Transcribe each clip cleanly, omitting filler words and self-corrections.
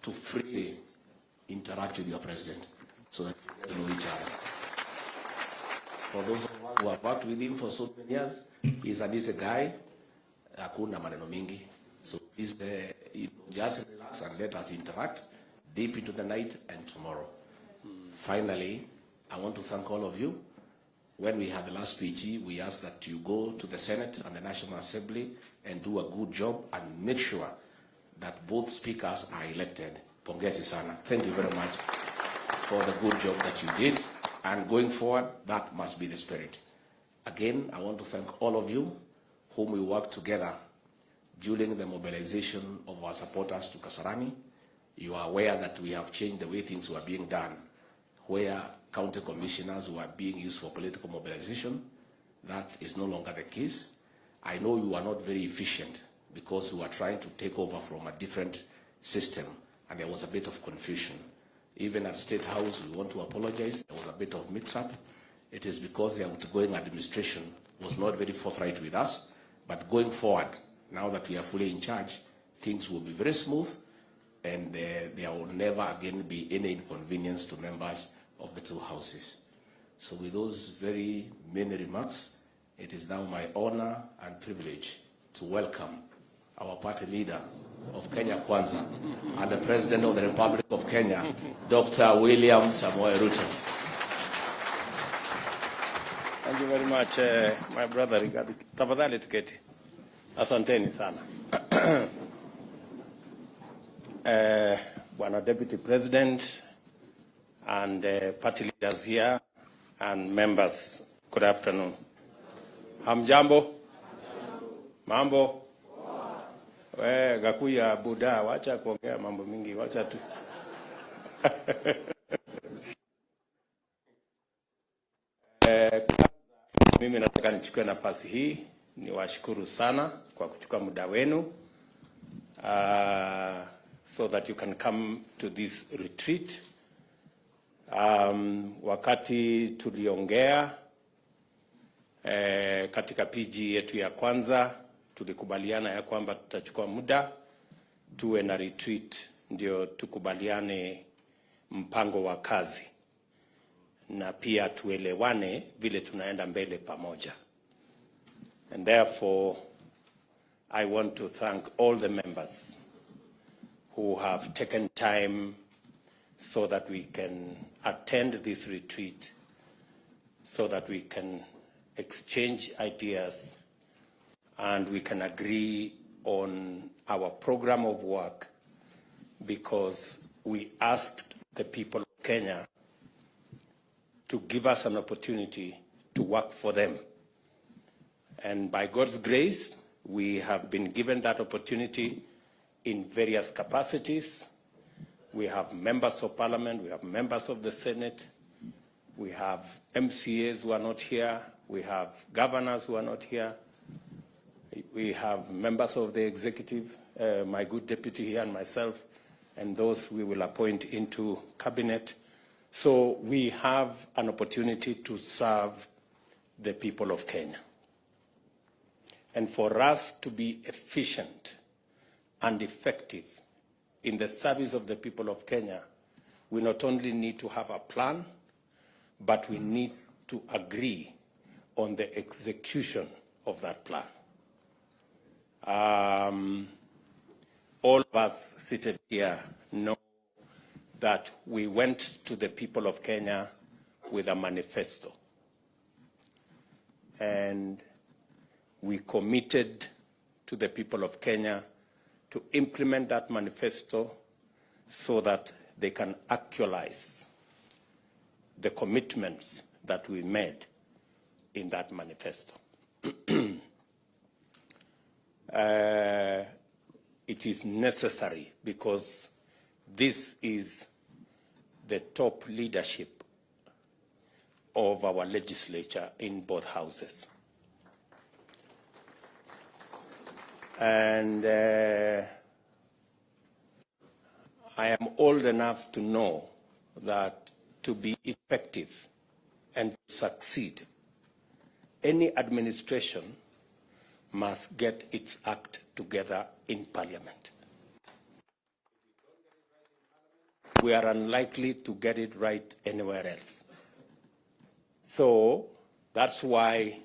to freely interact with your president so that you know each other. For those of us who have worked with him for so many years, he's an easy guy. Hakuna maneno mingi. So please just relax and let us interact deep into the night and tomorrow. Finally, I want to thank all of you. When we had the last PG, we asked that you go to the Senate and the National Assembly and do a good job and make sure that both speakers are elected. Pongezi sana. Thank you very much for the good job that you did. And going forward, that must be the spirit. Again, I want to thank all of you whom we worked together during the mobilization of our supporters to Kasarani. You are aware that we have changed the way things were being done, where county commissioners were being used for political mobilization. That is no longer the case. I know you are not very efficient because you are trying to take over from a different system, and there was a bit of confusion. Even at State House, we want to apologize. There was a bit of mix-up. It is because the outgoing administration was not very forthright with us. But going forward, now that we are fully in charge, things will be very smooth, and there will never again be any inconvenience to members of the two houses. So with those very many remarks, it is now my honor and privilege to welcome our party leader of Kenya Kwanza and the President of the Republic of Kenya, Dr. William Samoei Ruto. Thank you very much, my brother. Tafadhali tuketi. Asanteni sana. Bwana Deputy President and party leaders here and members, good afternoon. Hamjambo? Mambo? Gakuya Buddha, wacha kuongea mambo mingi, wacha tu. Mimi nataka nichukue nafasi hii niwashukuru sana kwa kuchukua muda wenu so that you can come to this retreat. Wakati tuliongea katika PG yetu ya kwanza, tulikubaliana ya kwamba tutachukua muda tuwe na retreat ndio tukubaliane mpango wa kazi na pia tuelewane vile tunaenda mbele pamoja. And therefore, I want to thank all the members who have taken time so that we can attend this retreat, so that we can exchange ideas and we can agree on our program of work, because we asked the people of Kenya to give us an opportunity to work for them. And by God's grace, we have been given that opportunity in various capacities. We have members of parliament, we have members of the Senate, we have MCAs who are not here, we have governors who are not here, we have members of the executive, my good deputy here and myself, and those we will appoint into cabinet. So we have an opportunity to serve the people of Kenya. And for us to be efficient and effective in the service of the people of Kenya, we not only need to have a plan, but we need to agree on the execution of that plan. All of us seated here know that we went to the people of Kenya with a manifesto. And we committed to the people of Kenya to implement that manifesto so that they can actualize the commitments that we made in that manifesto. It is necessary because this is the top leadership of our legislature in both houses. And I am old enough to know that to be effective and to succeed, any administration must get its act together in Parliament. we are unlikely to get it right anywhere else. So that's why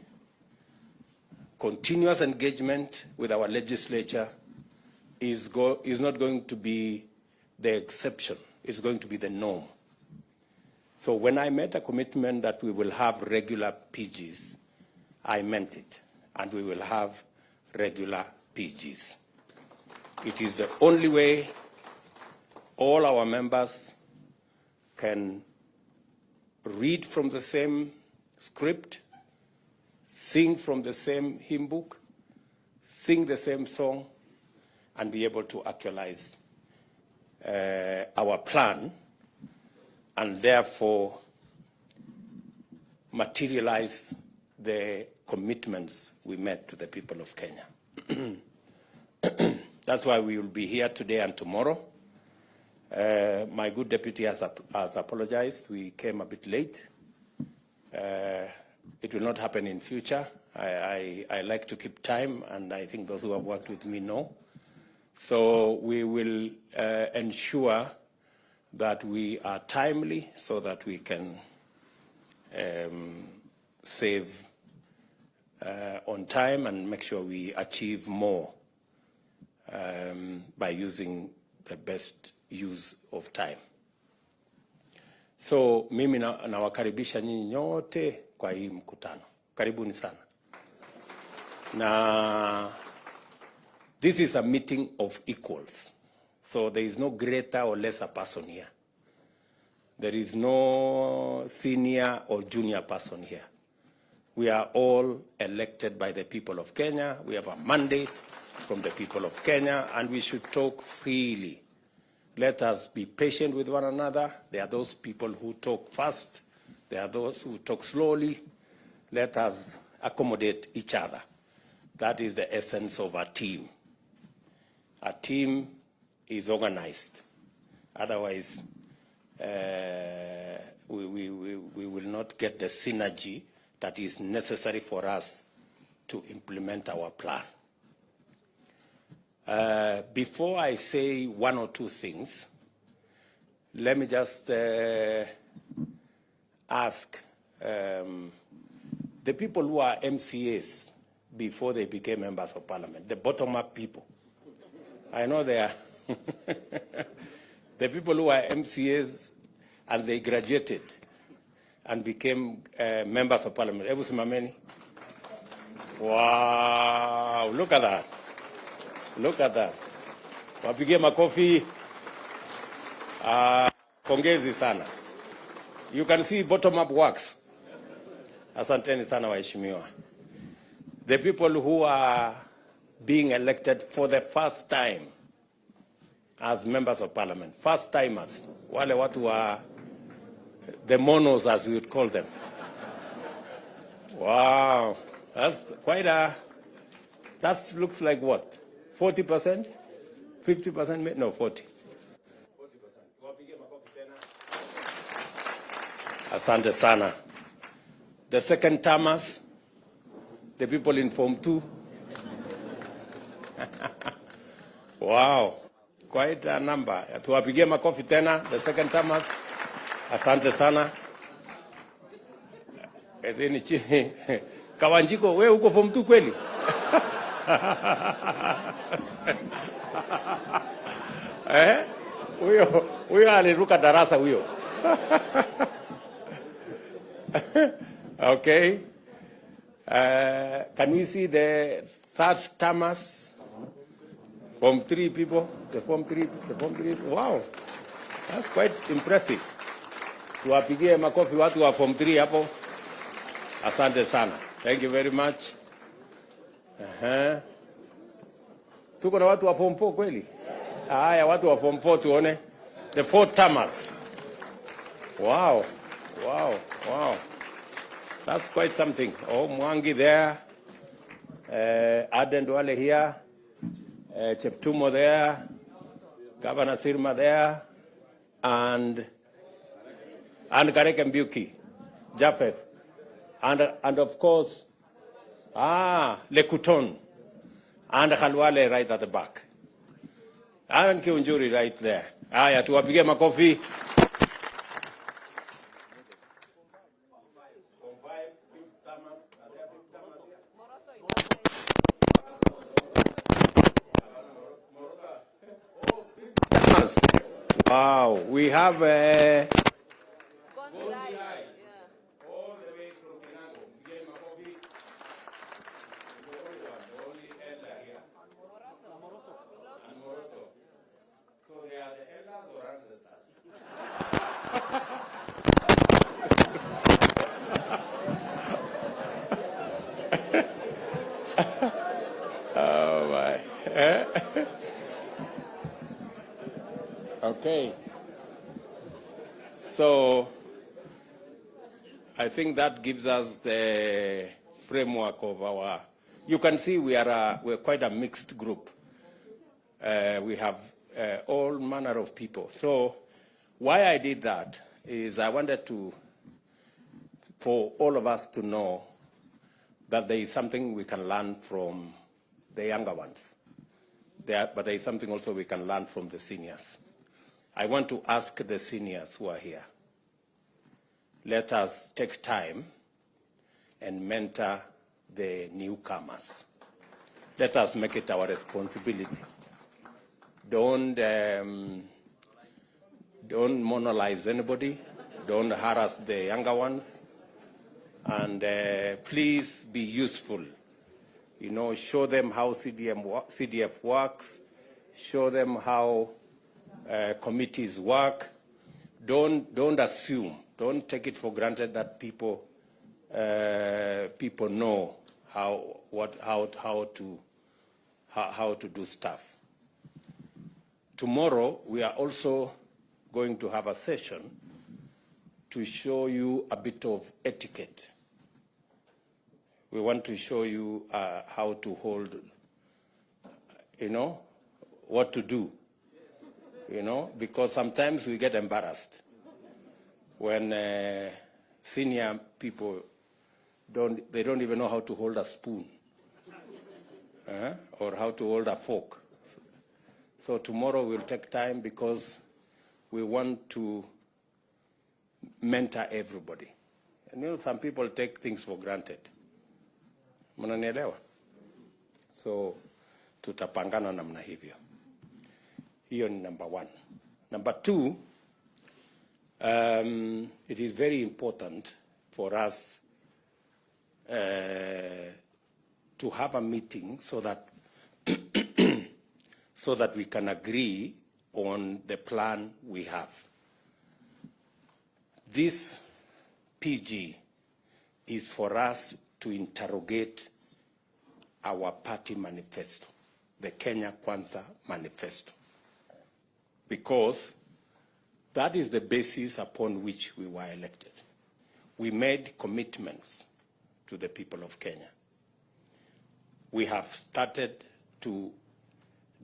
continuous engagement with our legislature is not going to be the exception. It's going to be the norm. So when I made a commitment that we will have regular PGs, I meant it, and we will have regular PGs. It is the only way all our members can read from the same script, sing from the same hymn book, sing the same song, and be able to actualize our plan, and therefore materialize the commitments we made to the people of Kenya. That's why we will be here today and tomorrow. My good deputy has apologized. We came a bit late. It will not happen in future. I like to keep time, and I think those who have worked with me know. So we will ensure that we are timely so that we can save on time and make sure we achieve more by using the best use of time. So mimi nawakaribisha nyinyi nyote kwa hii mkutano. Karibuni sana. Na this is a meeting of equals. So there is no greater or lesser person here. There is no senior or junior person here. We are all elected by the people of Kenya. We have a mandate from the people of Kenya, and we should talk freely. Let us be patient with one another. There are those people who talk fast. There are those who talk slowly. Let us accommodate each other. That is the essence of a team. A team is organized. Otherwise, we will not get the synergy that is necessary for us to implement our plan. Before I say one or two things, let me just ask the people who are MCAs before they became members of parliament, the bottom-up people. I know they are. The people who are MCAs and they graduated and became members of parliament. Ebu simameni. Wow, look at that. Look at that. Wapigie makofi. Pongezi sana. You can see bottom-up works. Asanteni sana waheshimiwa. The people who are being elected for the first time as members of parliament, first timers, wale watu wa the monos, as we would call them. Wow, that's quite a, that looks like what? 40%? 50%? No, 40. 40%. Asante sana. The second termers, the people in Form 2. Wow, quite a number. Tuwapigie makofi tena, the second termers. Asante sana. Kawanjiko, wewe uko Form 2 kweli? Huyo aliruka darasa huyo. Okay. Can we see the third termers? Form 3 people, the Form 3. Wow, that's quite impressive. Tuwapigie makofi watu wa Form 3 hapo. Asante sana. Thank you very much. Tuko na watu wa Form 4 kweli? Haya, watu wa Form 4 tuone. The fourth termers. Wow. That's quite something. Oh, Mwangi there. Aden Duale here. Cheptumo there. Governor Sirma there. And Karek Mbuki. Japheth. And of course, Lekuton. And Khalwale right at the back. And Kiunjuri right there. Haya, tuwapigie makofi. Wow, we have a oh my. Okay. So I think that gives us the framework of our. You can see we're quite a mixed group. We have all manner of people. So why I did that is I wanted for all of us to know that there is something we can learn from the younger ones. But there is something also we can learn from the seniors. I want to ask the seniors who are here, let us take time and mentor the newcomers. Let us make it our responsibility. Don't monolize anybody. Don't harass the younger ones. And please be useful. You know, show them how CDF works. Show them how committees work. Don't assume. Don't take it for granted that people know how to do stuff. Tomorrow we are also going to have a session to show you a bit of etiquette. We want to show you how to hold, what to do, because sometimes we get embarrassed when senior people don't even know how to hold a spoon or how to hold a fork. So tomorrow we'll take time because we want to mentor everybody. And some people take things for granted. Mnanielewa? So tutapangana namna hivyo. Hiyo ni number one. Number two, it is very important for us to have a meeting so that we can agree on the plan we have. This PG is for us to interrogate our party manifesto, the Kenya Kwanza manifesto, because that is the basis upon which we were elected. We made commitments to the people of Kenya. We have started to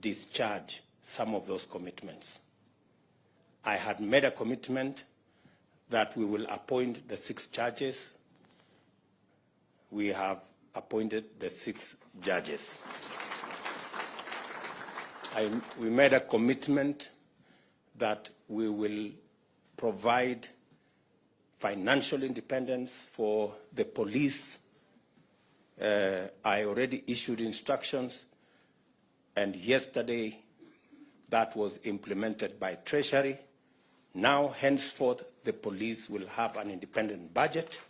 discharge some of those commitments. I had made a commitment that we will appoint the 6 judges. We have appointed the 6 judges. We made a commitment that we will provide financial independence for the police. I already issued instructions, and yesterday that was implemented by Treasury. Now, henceforth, the police will have an independent budget.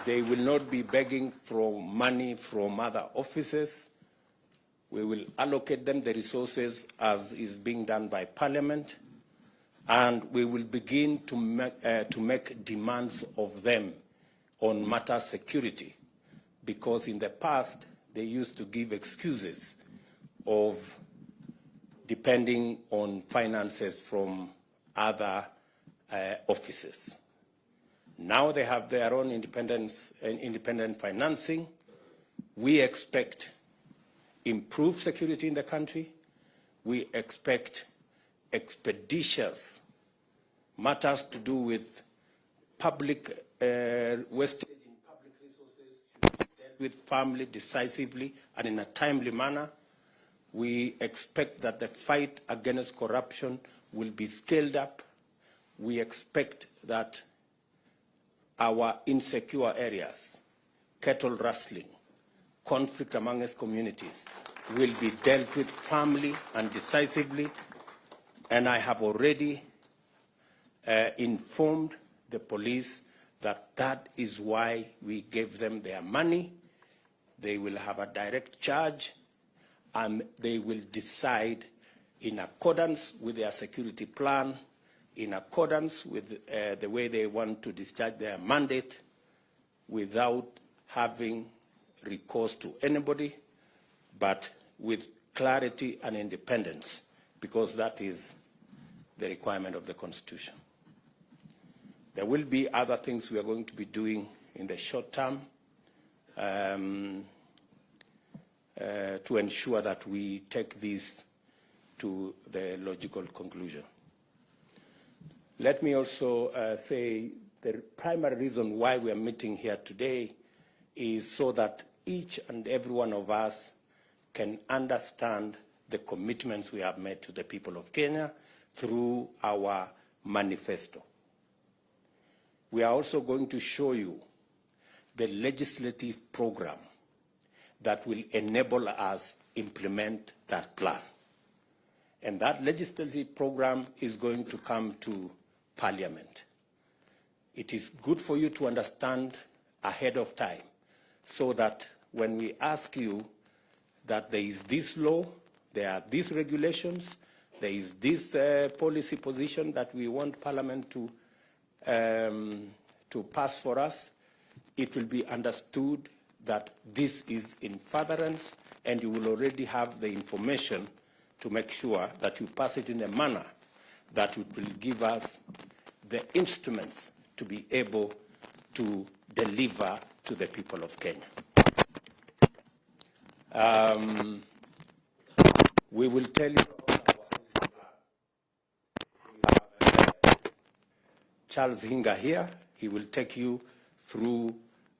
They will not be begging for money from other offices. We will allocate them the resources as is being done by Parliament, and we will begin to make demands of them on matter security, because in the past they used to give excuses of depending on finances from other offices. Now they have their own independence and independent financing. We expect improved security in the country. We expect expeditious matters to do with public wastage in public resources should be dealt with firmly, decisively, and in a timely manner. We expect that the fight against corruption will be scaled up. We expect that our insecure areas, cattle rustling, conflict amongst communities, will be dealt with firmly and decisively. And I have already informed the police that that is why we gave them their money. They will have a direct charge, and they will decide in accordance with their security plan, in accordance with the way they want to discharge their mandate, without having recourse to anybody, but with clarity and independence, because that is the requirement of the Constitution. There will be other things we are going to be doing in the short term to ensure that we take this to the logical conclusion. Let me also say the primary reason why we are meeting here today is so that each and every one of us can understand the commitments we have made to the people of Kenya through our manifesto. We are also going to show you the legislative program that will enable us implement that plan. And that legislative program is going to come to Parliament. It is good for you to understand ahead of time, so that when we ask you that there is this law, there are these regulations, there is this policy position that we want Parliament to pass for us, it will be understood that this is in furtherance, and you will already have the information to make sure that you pass it in a manner that will give us the instruments to be able to deliver to the people of Kenya. We will tell you about our housing plan. We have Charles Hinga here. He will take you through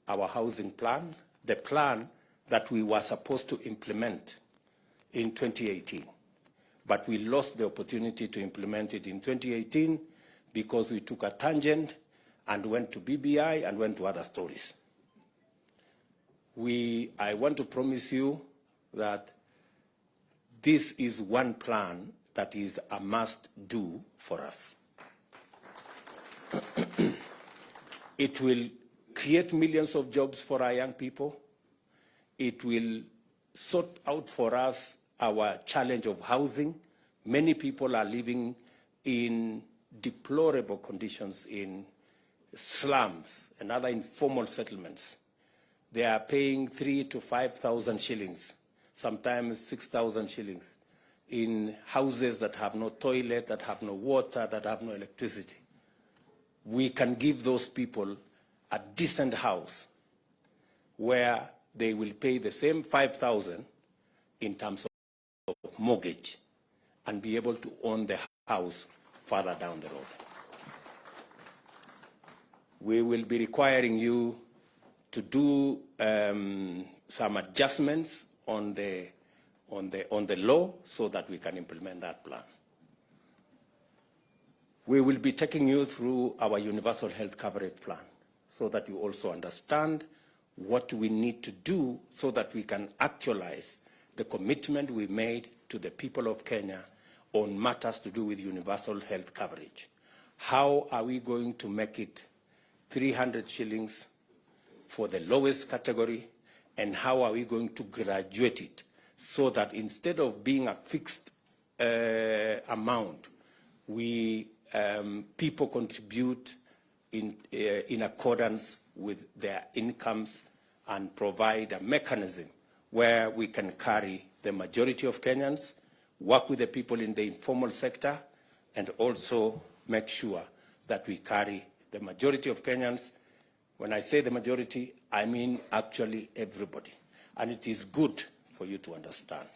our housing plan, the plan that we were supposed to implement in 2018. But we lost the opportunity to implement it in 2018 because we took a tangent and went to BBI and went to other stories. I want to promise you that this is one plan that is a must-do for us. It will create millions of jobs for our young people. It will sort out for us our challenge of housing. Many people are living in deplorable conditions in slums and other informal settlements. They are paying 3,000 to 5,000 shillings, sometimes 6,000 shillings, in houses that have no toilet, that have no water, that have no electricity. We can give those people a decent house where they will pay the same 5,000 in terms of mortgage and be able to own the house further down the road. We will be requiring you to do some adjustments on the law so that we can implement that plan. We will be taking you through our universal health coverage plan so that you also understand what we need to do so that we can actualize the commitment we made to the people of Kenya on matters to do with universal health coverage. How are we going to make it 300 shillings for the lowest category, and how are we going to graduate it so that instead of being a fixed amount, people contribute in accordance with their incomes and provide a mechanism where we can carry the majority of Kenyans, work with the people in the informal sector, and also make sure that we carry the majority of Kenyans. When I say the majority, I mean actually everybody. And it is good for you to understand.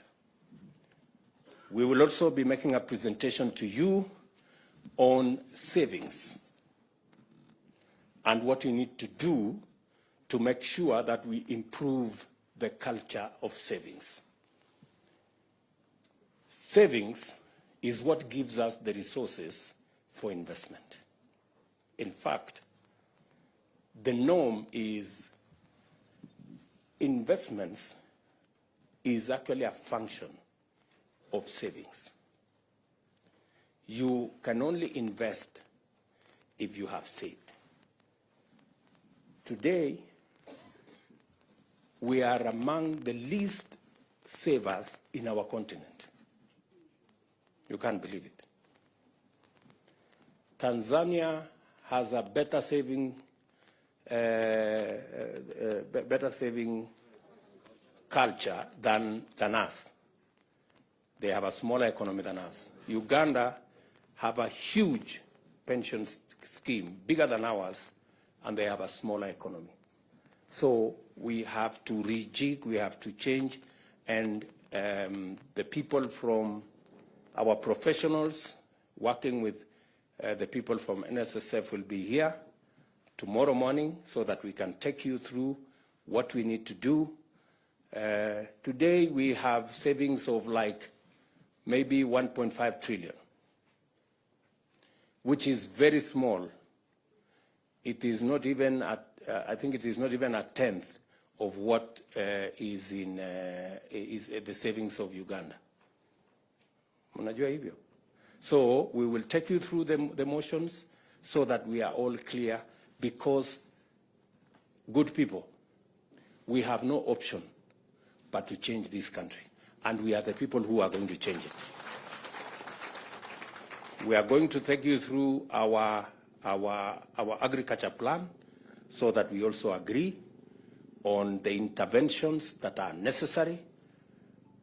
We will also be making a presentation to you on savings and what you need to do to make sure that we improve the culture of savings. Savings is what gives us the resources for investment. In fact, the norm is investments is actually a function of savings. You can only invest if you have saved. Today, we are among the least savers in our continent. You can't believe it. Tanzania has a better saving culture than us. They have a smaller economy than us. Uganda have a huge pension scheme, bigger than ours, and they have a smaller economy. So we have to rejig, we have to change, and the people from our professionals working with the people from NSSF will be here tomorrow morning so that we can take you through what we need to do. Today we have savings of like maybe 1.5 trillion, which is very small. It is not even I think it is not even a tenth of what is the savings of Uganda. Mnajua hivyo? So we will take you through the motions so that we are all clear, because good people, we have no option but to change this country. And we are the people who are going to change it. We are going to take you through our agriculture plan so that we also agree on the interventions that are necessary.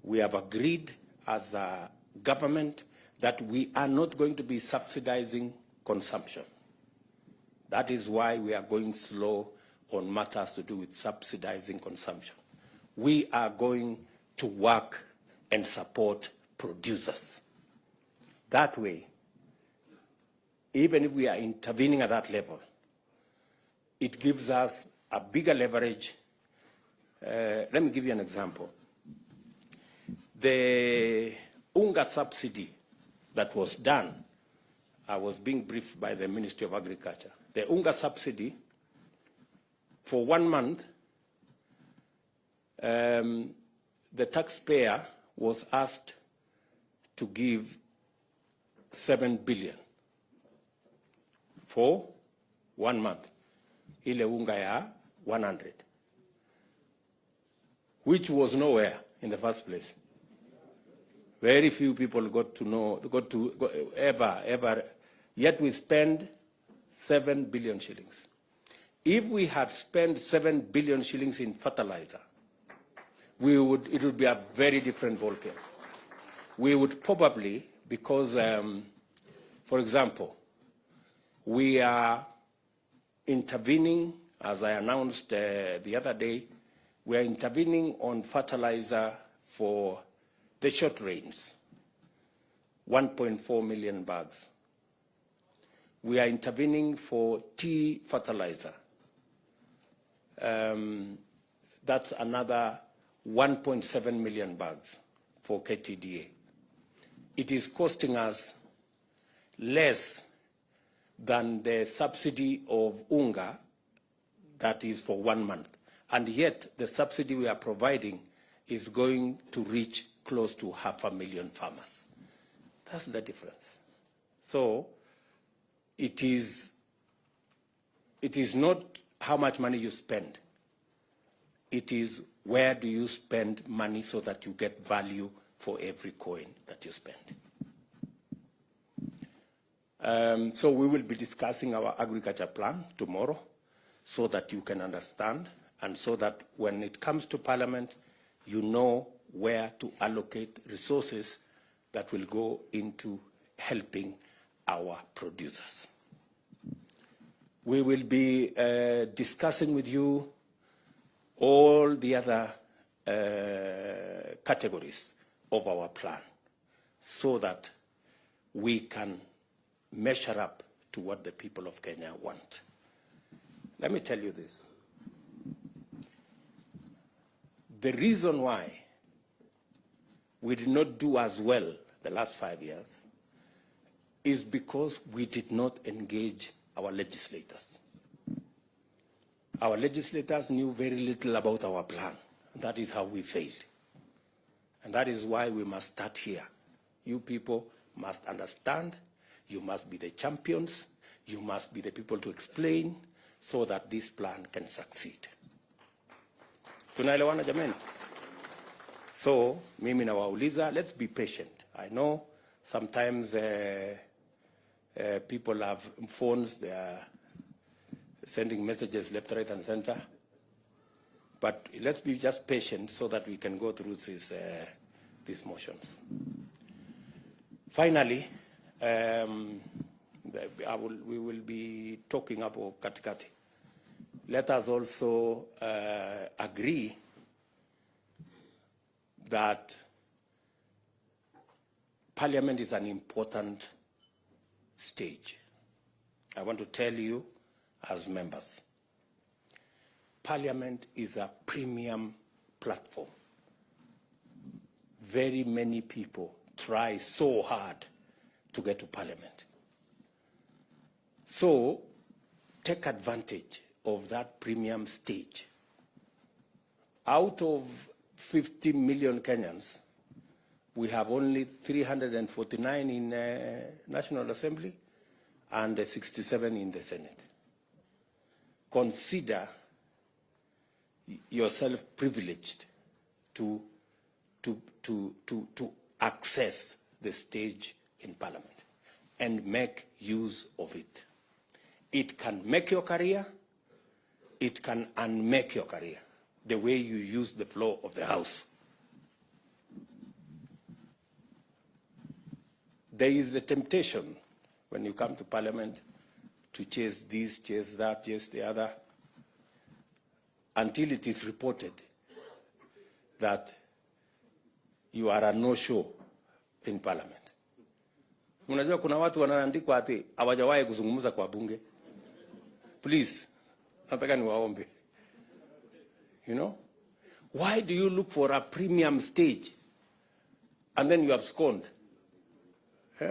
We have agreed as a government that we are not going to be subsidizing consumption. That is why we are going slow on matters to do with subsidizing consumption. We are going to work and support producers. That way, even if we are intervening at that level, it gives us a bigger leverage. Let me give you an example. The UNGA subsidy that was done, I was being briefed by the Ministry of Agriculture. The UNGA subsidy, for 1 month, the taxpayer was asked to give 7 billion for 1 month. Ile unga ya 100, which was nowhere in the first place. Very few people got to ever, yet we spend 7 billion shillings. If we had spent 7 billion shillings in fertilizer, it would be a very different ballgame. We would probably, because, for example, we are intervening, as I announced the other day, we are intervening on fertilizer for the short rains, 1.4 million bags. We are intervening for tea fertilizer. That's another 1.7 million bags for KTDA. It is costing us less than the subsidy of UNGA that is for 1 month. And yet the subsidy we are providing is going to reach close to 500,000 farmers. That's the difference. So it is not how much money you spend. It is where do you spend money so that you get value for every coin that you spend. So we will be discussing our agriculture plan tomorrow so that you can understand, and so that when it comes to Parliament, you know where to allocate resources that will go into helping our producers. We will be discussing with you all the other categories of our plan so that we can measure up to what the people of Kenya want. Let me tell you this. The reason why we did not do as well the last 5 years, is because we did not engage our legislators. Our legislators knew very little about our plan. That is how we failed. And that is why we must start here. You people must understand. You must be the champions. You must be the people to explain so that this plan can succeed. Tunaelewana jameni? So, mimi nawauliza, let's be patient. I know sometimes people have phones, they are sending messages left, right, and center. But let's be just patient so that we can go through these motions. Finally, we will be talking about katikati. Let us also agree that Parliament is an important stage. I want to tell you as members, Parliament is a premium platform. Very many people try so hard to get to Parliament. So take advantage of that premium stage. Out of 50 million Kenyans, we have only 349 in National Assembly and 67 in the Senate. Consider yourself privileged to access the stage in Parliament and make use of it. It can make your career, it can unmake your career, the way you use the floor of the House. There is the temptation when you come to Parliament to chase this, chase that, chase the other, until it is reported that you are a no-show in Parliament. Unajua kuna watu wanaandikwa ati hawajawahi kuzungumza kwa bunge. Please, nataka niwaombe. You know? Why do you look for a premium stage and then you abscond?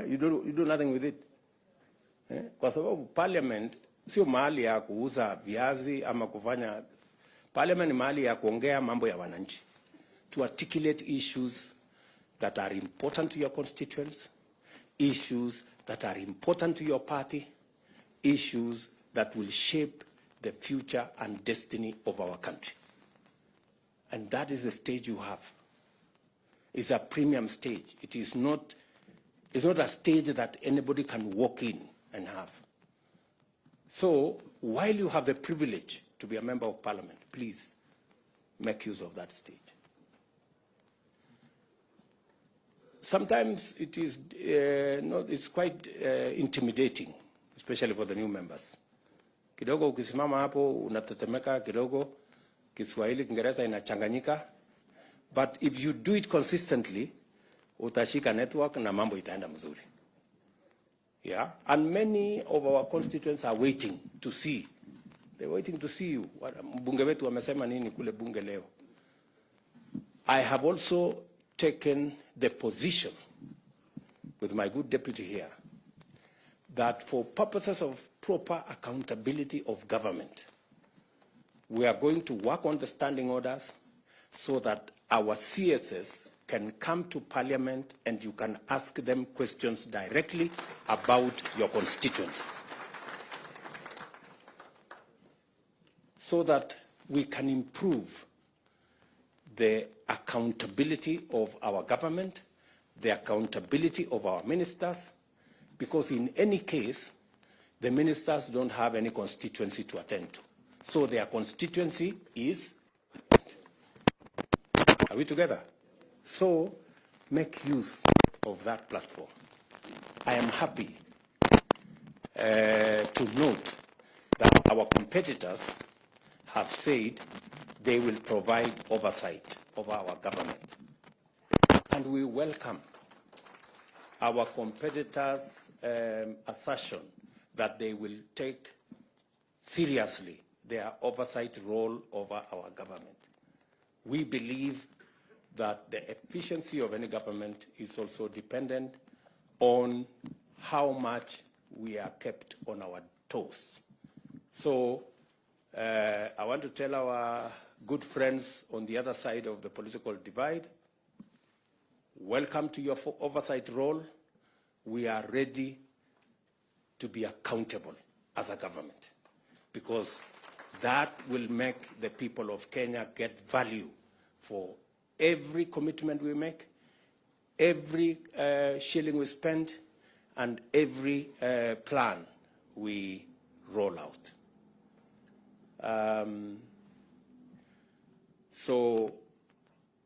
You do nothing with it. Kwa sababu Parliament sio mahali ya kuuza viazi ama kufanya. Parliament ni mahali ya kuongea mambo ya wananchi. To articulate issues that are important to your constituents, issues that are important to your party, issues that will shape the future and destiny of our country. And that is the stage you have. It's a premium stage. It's not a stage that anybody can walk in and have. So while you have the privilege to be a member of Parliament, please make use of that stage. Sometimes it is it's quite intimidating, especially for the new members. Kidogo ukisimama hapo unatetemeka kidogo, Kiswahili Kiingereza inachanganyika, but if you do it consistently, utashika network na mambo itaenda mzuri. Yeah, and many of our constituents are waiting to see. They're waiting to see you. Mbunge wetu wamesema nini kule bunge leo. I have also taken the position with my good deputy here that for purposes of proper accountability of government, we are going to work on the standing orders so that our CSS can come to Parliament and you can ask them questions directly about your constituents, so that we can improve the accountability of our government, the accountability of our ministers, because in any case, the ministers don't have any constituency to attend to. So their constituency is, are we together? So make use of that platform. I am happy to note that our competitors have said they will provide oversight of our government. And we welcome our competitors' assertion that they will take seriously their oversight role over our government. We believe that the efficiency of any government is also dependent on how much we are kept on our toes. So I want to tell our good friends on the other side of the political divide, welcome to your oversight role. We are ready to be accountable as a government, because that will make the people of Kenya get value for every commitment we make, every shilling we spend, and every plan we roll out. So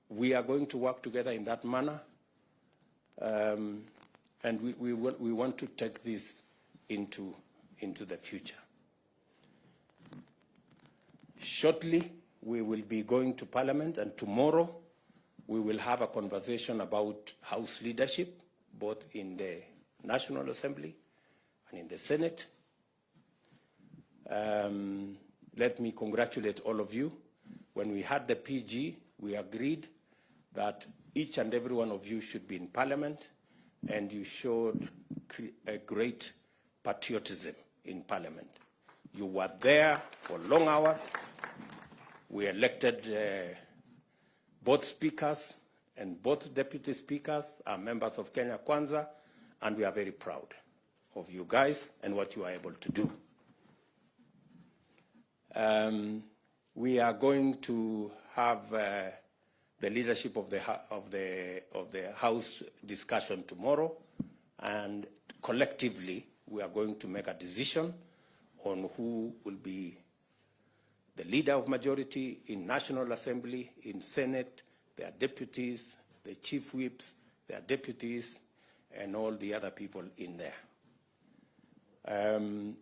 we are going to work together in that manner, and we want to take this into the future. Shortly, we will be going to Parliament, and tomorrow we will have a conversation about House leadership, both in the National Assembly and in the Senate. Let me congratulate all of you. When we had the PG, we agreed that each and every one of you should be in Parliament, and you showed a great patriotism in Parliament. You were there for long hours. We elected both speakers, and both deputy speakers are members of Kenya Kwanza, and we are very proud of you guys and what you are able to do. We are going to have the leadership of the House discussion tomorrow, and collectively we are going to make a decision on who will be the leader of majority in National Assembly, in Senate, their deputies, the chief whips, their deputies, and all the other people in there.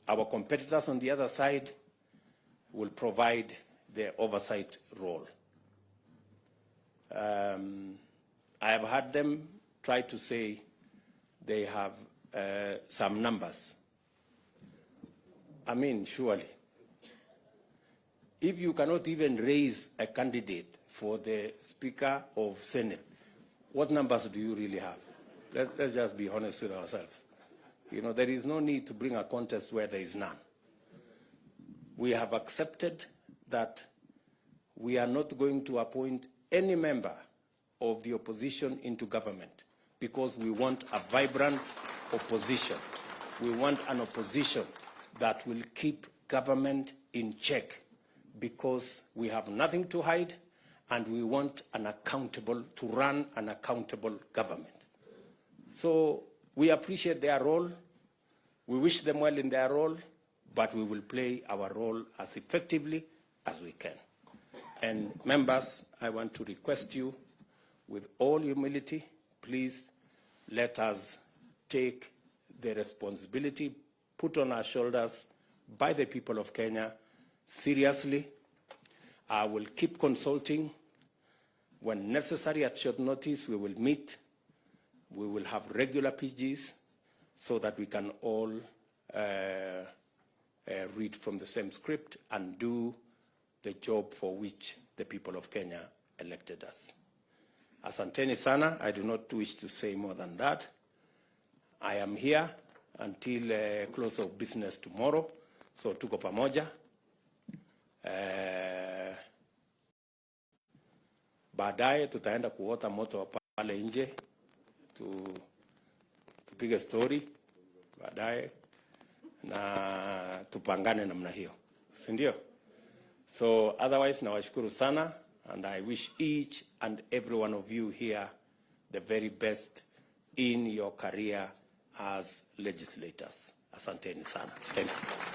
Our competitors on the other side will provide the oversight role. I have heard them try to say they have some numbers. I mean, surely, if you cannot even raise a candidate for the Speaker of Senate, what numbers do you really have? Let's just be honest with ourselves. You know, there is no need to bring a contest where there is none. We have accepted that we are not going to appoint any member of the opposition into government, because we want a vibrant opposition. We want an opposition that will keep government in check, because we have nothing to hide, and we want to run an accountable government. So we appreciate their role. We wish them well in their role, but we will play our role as effectively as we can. And members, I want to request you, with all humility, please let us take the responsibility put on our shoulders by the people of Kenya seriously. I will keep consulting. When necessary, at short notice, we will meet. We will have regular PGs so that we can all read from the same script and do the job for which the people of Kenya elected us. Asanteni sana. I do not wish to say more than that. I am here until close of business tomorrow, so tuko pamoja. Baadaye tutaenda kuota moto pale nje, tupige story baadaye na tupangane namna hiyo, si ndio? So otherwise nawashukuru sana, and I wish each and every one of you here the very best in your career as legislators. Asanteni sana. Thank you.